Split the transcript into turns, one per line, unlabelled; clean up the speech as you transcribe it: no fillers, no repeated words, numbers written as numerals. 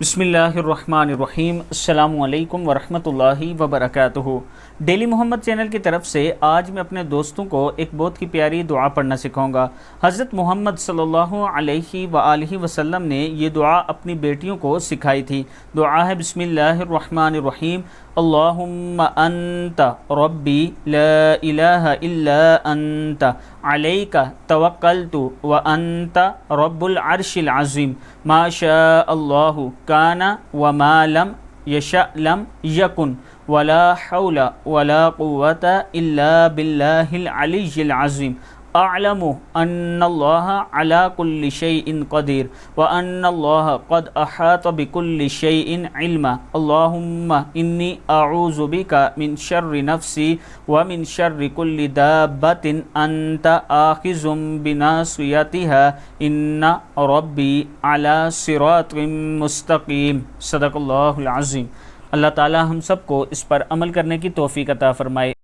بسم اللہ الرحمن الرحیم۔ السلام علیکم ورحمۃ اللہ وبرکاتہ۔ ڈیلی محمد چینل کی طرف سے آج میں اپنے دوستوں کو ایک بہت کی پیاری دعا پڑھنا سکھاؤں گا۔ حضرت محمد صلی اللہ علیہ وآلہ وسلم نے یہ دعا اپنی بیٹیوں کو سکھائی تھی۔ دعا ہے بسم اللہ الرحمن الرحیم۔ اللہم انت ربی لا الہ الا انت علیک توکلت وانت رب العرش العظیم ما شاء اللہ کان وما لم یشأ لم یکن ولا حول ولا قوة الا باللہ العلی العظیم اعلم ان اللہ علی کل شیء قدیر وان اللہ قد احاط بكل شیء علما اللہم انی اعوذ بک من شر نفسی ومن شر کل دابۃ انت آخذ بناصیتها ان ربی علی صراط مستقیم۔ صدق اللہ العظیم۔ اللہ تعالی ہم سب کو اس پر عمل کرنے کی توفیق عطا فرمائے۔